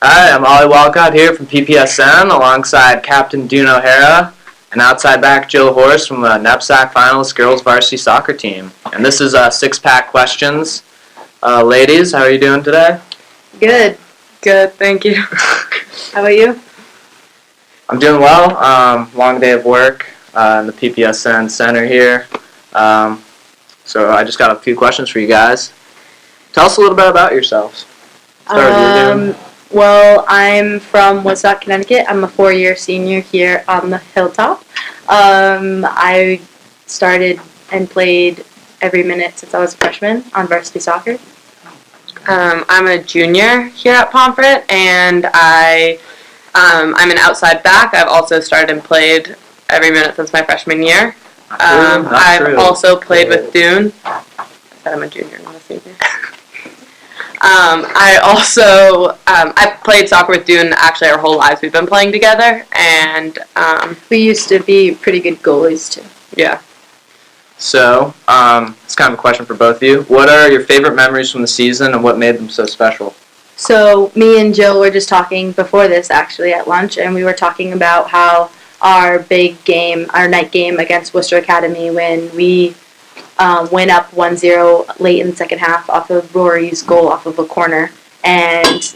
Hi, I'm Ollie Walcott here from PPSN alongside Captain Duun O'Hara and outside back Jill Horst from the Knapsack Finalist Girls Varsity Soccer Team. And this is six-pack questions. Ladies, how are you doing today? Good, thank you. How about you? I'm doing well. Long day of work in the PPSN Center here. So I just got a few questions for you guys. Tell us a little bit about yourselves. Well, I'm from Woodstock, Connecticut. I'm a 4-year senior here on the Hilltop. I started and played every minute since I was a freshman on varsity soccer. I'm a junior here at Pomfret, and I'm an outside back. I've also started and played every minute since my freshman year. I've also played with Duun. I said I'm a junior, not a senior. I've played soccer with Duun actually our whole lives. We've been playing together, and we used to be pretty good goalies too. Yeah. So, it's kind of a question for both of you. What are your favorite memories from the season, and what made them so special? So, me and Jill were just talking before this, actually, at lunch, and we were talking about how our big game, our night game against Worcester Academy, when we went up 1-0 late in the second half off of Rory's goal off of a corner, and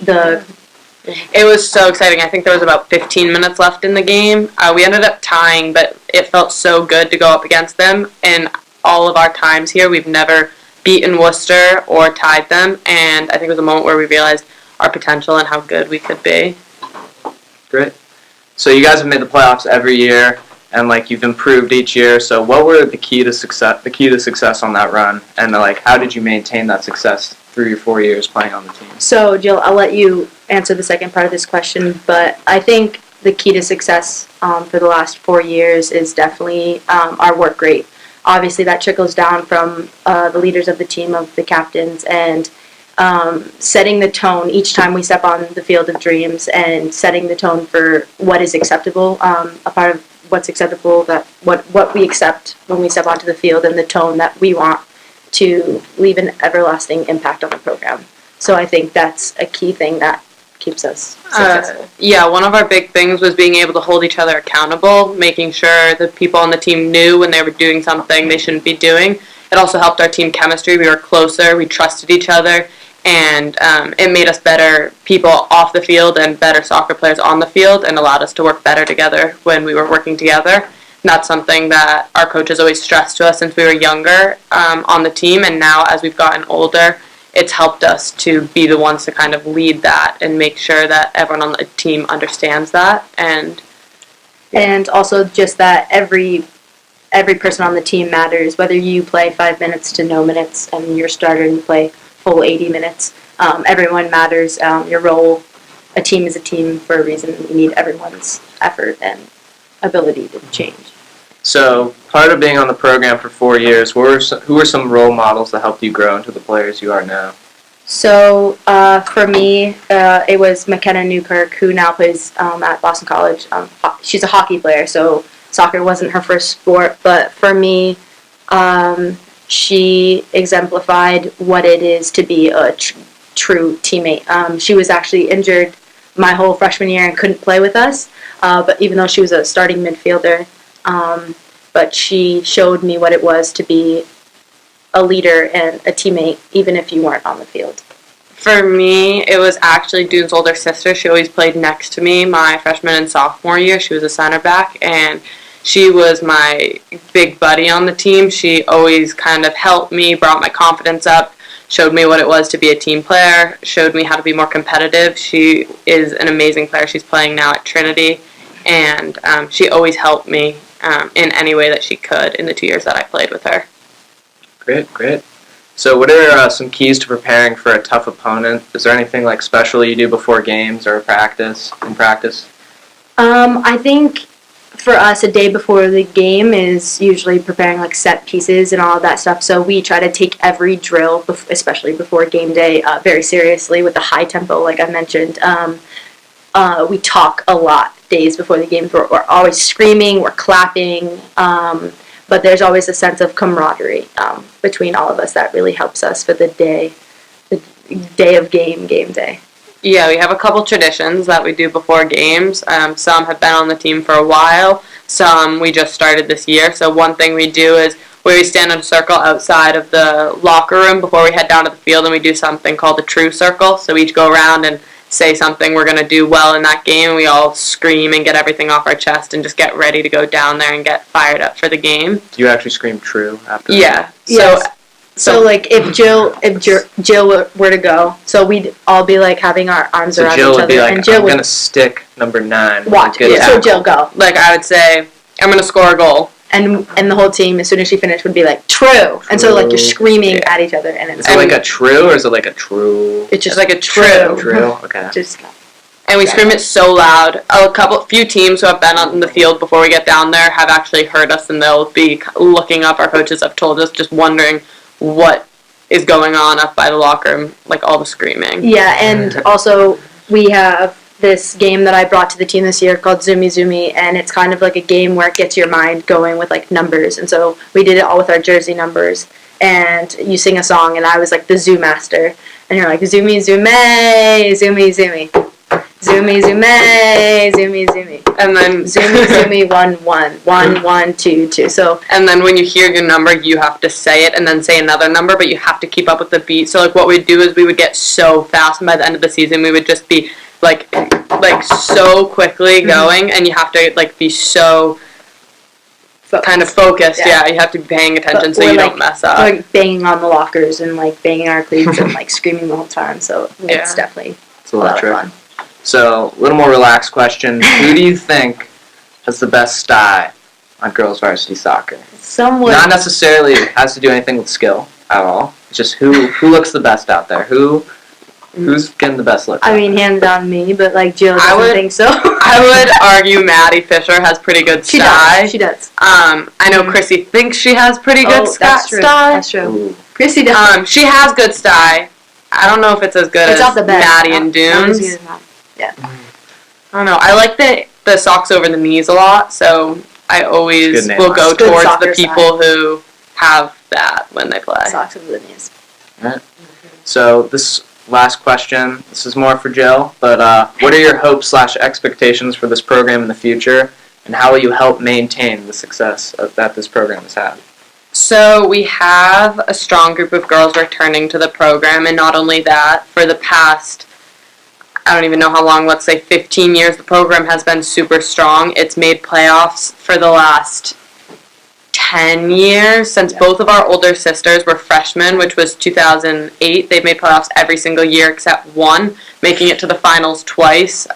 it was so exciting. I think there was about 15 minutes left in the game. We ended up tying, but it felt so good to go up against them. In all of our times here, we've never beaten Worcester or tied them, and I think it was a moment where we realized our potential and how good we could be. Great. So you guys have made the playoffs every year, and you've improved each year. So what were the key to success on that run, and how did you maintain that success through your 4 years playing on the team? So Jill, I'll let you answer the second part of this question, but I think the key to success for the last 4 years is definitely our work rate. Obviously, that trickles down from the leaders of the team, of the captains, and setting the tone each time we step on the field of dreams, and setting the tone for what is acceptable. A part of what's acceptable, that what we accept when we step onto the field, and the tone that we want to leave an everlasting impact on the program. So I think that's a key thing that keeps us successful. One of our big things was being able to hold each other accountable, making sure the people on the team knew when they were doing something they shouldn't be doing. It also helped our team chemistry. We were closer, we trusted each other, and it made us better people off the field and better soccer players on the field, and allowed us to work better together when we were working together. And that's something that our coaches always stressed to us since we were younger on the team, and now as we've gotten older, it's helped us to be the ones to kind of lead that and make sure that everyone on the team understands that. And also just that every person on the team matters, whether you play 5 minutes to no minutes and you're starting to play full 80 minutes. Everyone matters. Your role, a team is a team for a reason. You need everyone's effort and ability to change. So, part of being on the program for 4 years, who were some role models that helped you grow into the players you are now? So, for me, it was McKenna Newkirk, who now plays at Boston College. She's a hockey player, so soccer wasn't her first sport, but for me, she exemplified what it is to be a true teammate. She was actually injured my whole freshman year and couldn't play with us, but even though she was a starting midfielder, but she showed me what it was to be a leader and a teammate, even if you weren't on the field. For me, it was actually Dune's older sister. She always played next to me my freshman and sophomore year. She was a center back, and she was my big buddy on the team. She always kind of helped me, brought my confidence up, showed me what it was to be a team player, showed me how to be more competitive. She is an amazing player. She's playing now at Trinity, and she always helped me in any way that she could in the 2 years that I played with her. Great. So what are some keys to preparing for a tough opponent? Is there anything special you do before games or in practice? I think for us, a day before the game is usually preparing set pieces and all of that stuff. So we try to take every drill, especially before game day, very seriously with the high tempo, like I mentioned. We talk a lot days before the games. We're always screaming, we're clapping, but there's always a sense of camaraderie between all of us that really helps us for the day of game day. Yeah, we have a couple traditions that we do before games. Some have been on the team for a while. Some we just started this year. So one thing we do is we stand in a circle outside of the locker room before we head down to the field, and we do something called the true circle. So we each go around and say something we're going to do well in that game. We all scream and get everything off our chest and just get ready to go down there and get fired up for the game. Do you actually scream true after Yeah. that? Yes. So like if Jill were to go, so we'd all be like having our arms So around Jill each would other, be like, and Jill I'm would going to stick number 9. watch. Good Yeah. So tackle. Jill go, Like I would say, I'm going to score a goal. and the whole team as soon as she finished would be like true, and so like you're screaming Yeah. at each other, and Is it like a true or is it like a true? it's just It's like a true. True? Okay. Just And we scream it so loud. Few teams who have been on the field before we get down there have actually heard us, and they'll be looking up. Our coaches have told us, just wondering what is going on up by the locker room, like all the screaming. yeah, and also we have this game that I brought to the team this year called Zoomy Zoomy, and it's kind of like a game where it gets your mind going with like numbers, and so we did it all with our jersey numbers, and you sing a song, and I was like the zoo master, and you're like zoomy zoomy zoomy zoomy zoomy zoomy zoomy zoomy And then zoomy zoomy 1 1 1 1 2 2. So and then when you hear your number, you have to say it and then say another number, but you have to keep up with the beat. So like what we'd do is we would get so fast, and by the end of the season we would just be like so quickly going, and you have to like be so kind of focused. Yeah, you have to be paying attention so you don't mess up. like banging on the lockers and like banging our cleats and like screaming the whole time. So it's definitely It's a a lot of electric. fun. So, a little more relaxed question. Who do you think has the best style on girls varsity soccer? Someone Not necessarily has to do anything with skill at all. It's just who looks the best out there. Who's getting the best look? I mean, hands down me, but like Jill doesn't think so. I would argue Maddie Fisher has pretty good She style. does. She does. I know Chrissy thinks she has pretty good That's true. style. That's true. Ooh. Chrissy does. She has good style. I don't know if it's as good It's as not the best. Maddie and Not as Dunes. good as mine. Yeah. I don't know. I like the socks over the knees a lot, so I always Good name. will go Good towards soccer the people who have that when they play. Socks over the knees. So, this last question, this is more for Jill, but what are your hopes/expectations for this program in the future, and how will you help maintain the success that this program has had? So we have a strong group of girls returning to the program, and not only that, for the past, I don't even know how long, let's say 15 years, the program has been super strong. It's made playoffs for the last 10 years, since both of our older sisters were freshmen, which was 2008. They've made playoffs every single year except one, making it to the finals twice,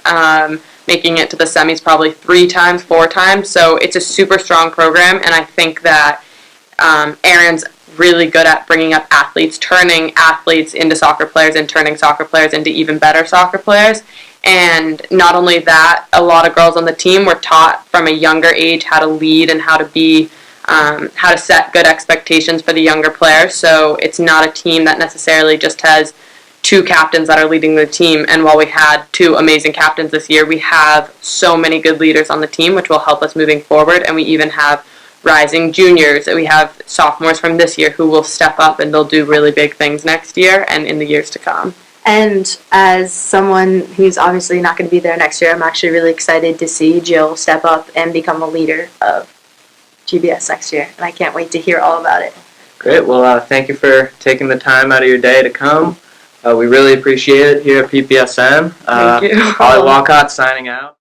making it to the semis probably 3 times, 4 times. So it's a super strong program, and I think that Erin's really good at bringing up athletes, turning athletes into soccer players, and turning soccer players into even better soccer players. And not only that, a lot of girls on the team were taught from a younger age how to lead and how to be, how to set good expectations for the younger players. So it's not a team that necessarily just has 2 captains that are leading the team. And while we had 2 amazing captains this year, we have so many good leaders on the team, which will help us moving forward. And we even have rising juniors. We have sophomores from this year who will step up, and they'll do really big things next year and in the years to come. And as someone who's obviously not going to be there next year, I'm actually really excited to see Jill step up and become a leader of GBS next year, and I can't wait to hear all about it. Great. Well, thank you for taking the time out of your day to come. We really appreciate it here at PPSN. Thank you. Ollie Walcott signing out.